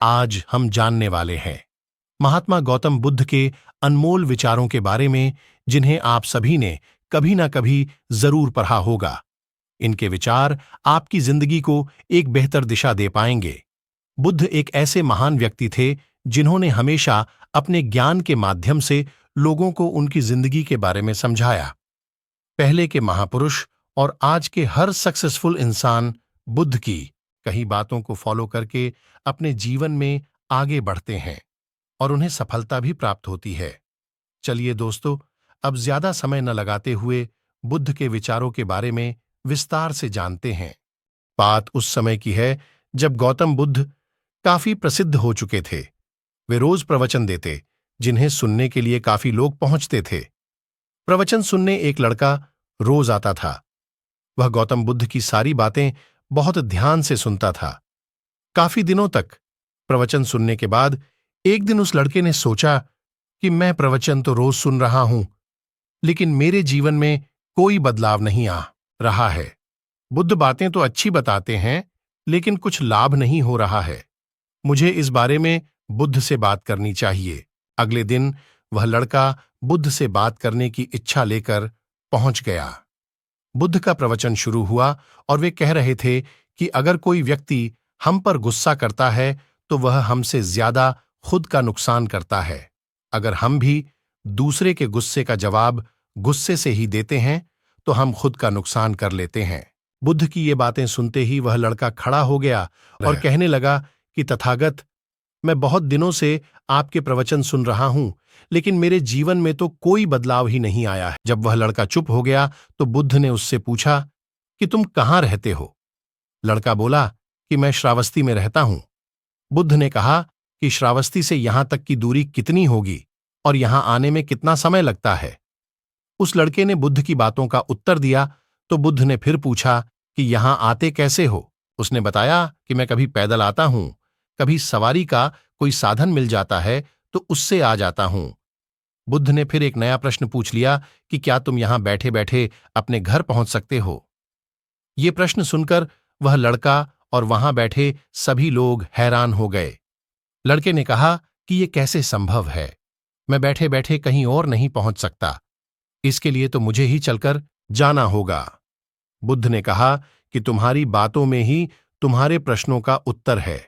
आज हम जानने वाले हैं महात्मा गौतम बुद्ध के अनमोल विचारों के बारे में, जिन्हें आप सभी ने कभी ना कभी जरूर पढ़ा होगा। इनके विचार आपकी जिंदगी को एक बेहतर दिशा दे पाएंगे। बुद्ध एक ऐसे महान व्यक्ति थे जिन्होंने हमेशा अपने ज्ञान के माध्यम से लोगों को उनकी जिंदगी के बारे में समझाया। पहले के महापुरुष और आज के हर सक्सेसफुल इंसान बुद्ध की कई बातों को फॉलो करके अपने जीवन में आगे बढ़ते हैं और उन्हें सफलता भी प्राप्त होती है। चलिए दोस्तों, अब ज्यादा समय न लगाते हुए बुद्ध के विचारों के बारे में विस्तार से जानते हैं। बात उस समय की है जब गौतम बुद्ध काफी प्रसिद्ध हो चुके थे। वे रोज प्रवचन देते, जिन्हें सुनने के लिए काफी लोग पहुंचते थे। प्रवचन सुनने एक लड़का रोज आता था। वह गौतम बुद्ध की सारी बातें बहुत ध्यान से सुनता था। काफी दिनों तक प्रवचन सुनने के बाद एक दिन उस लड़के ने सोचा कि मैं प्रवचन तो रोज सुन रहा हूं, लेकिन मेरे जीवन में कोई बदलाव नहीं आ रहा है। बुद्ध बातें तो अच्छी बताते हैं, लेकिन कुछ लाभ नहीं हो रहा है। मुझे इस बारे में बुद्ध से बात करनी चाहिए। अगले दिन वह लड़का बुद्ध से बात करने की इच्छा लेकर पहुंच गया। बुद्ध का प्रवचन शुरू हुआ और वे कह रहे थे कि अगर कोई व्यक्ति हम पर गुस्सा करता है तो वह हमसे ज्यादा खुद का नुकसान करता है। अगर हम भी दूसरे के गुस्से का जवाब गुस्से से ही देते हैं तो हम खुद का नुकसान कर लेते हैं। बुद्ध की ये बातें सुनते ही वह लड़का खड़ा हो गया और कहने लगा कि तथागत, मैं बहुत दिनों से आपके प्रवचन सुन रहा हूं, लेकिन मेरे जीवन में तो कोई बदलाव ही नहीं आया है। जब वह लड़का चुप हो गया तो बुद्ध ने उससे पूछा कि तुम कहाँ रहते हो? लड़का बोला कि मैं श्रावस्ती में रहता हूं। बुद्ध ने कहा कि श्रावस्ती से यहां तक की दूरी कितनी होगी और यहां आने में कितना समय लगता है? उस लड़के ने बुद्ध की बातों का उत्तर दिया तो बुद्ध ने फिर पूछा कि यहां आते कैसे हो? उसने बताया कि मैं कभी पैदल आता हूं, कभी सवारी का कोई साधन मिल जाता है तो उससे आ जाता हूं। बुद्ध ने फिर एक नया प्रश्न पूछ लिया कि क्या तुम यहां बैठे बैठे अपने घर पहुंच सकते हो? ये प्रश्न सुनकर वह लड़का और वहां बैठे सभी लोग हैरान हो गए। लड़के ने कहा कि यह कैसे संभव है? मैं बैठे बैठे कहीं और नहीं पहुंच सकता। इसके लिए तो मुझे ही चलकर जाना होगा। बुद्ध ने कहा कि तुम्हारी बातों में ही तुम्हारे प्रश्नों का उत्तर है।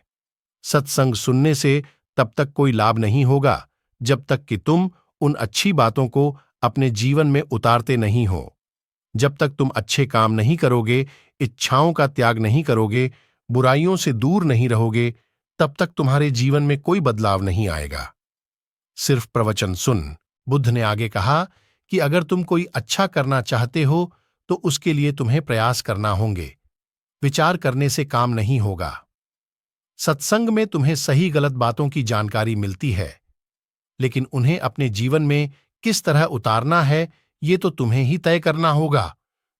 सत्संग सुनने से तब तक कोई लाभ नहीं होगा जब तक कि तुम उन अच्छी बातों को अपने जीवन में उतारते नहीं हो। जब तक तुम अच्छे काम नहीं करोगे, इच्छाओं का त्याग नहीं करोगे, बुराइयों से दूर नहीं रहोगे, तब तक तुम्हारे जीवन में कोई बदलाव नहीं आएगा। सिर्फ प्रवचन सुन। बुद्ध ने आगे कहा कि अगर तुम कोई अच्छा करना चाहते हो तो उसके लिए तुम्हें प्रयास करना होंगे। विचार करने से काम नहीं होगा। सत्संग में तुम्हें सही गलत बातों की जानकारी मिलती है, लेकिन उन्हें अपने जीवन में किस तरह उतारना है ये तो तुम्हें ही तय करना होगा।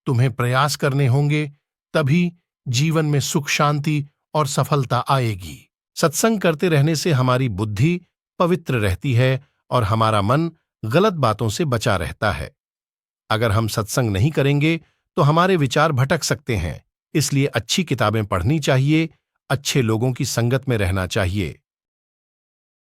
तुम्हें प्रयास करने होंगे, तभी जीवन में सुख शांति और सफलता आएगी। सत्संग करते रहने से हमारी बुद्धि पवित्र रहती है और हमारा मन गलत बातों से बचा रहता है। अगर हम सत्संग नहीं करेंगे तो हमारे विचार भटक सकते हैं। इसलिए अच्छी किताबें पढ़नी चाहिए, अच्छे लोगों की संगत में रहना चाहिए।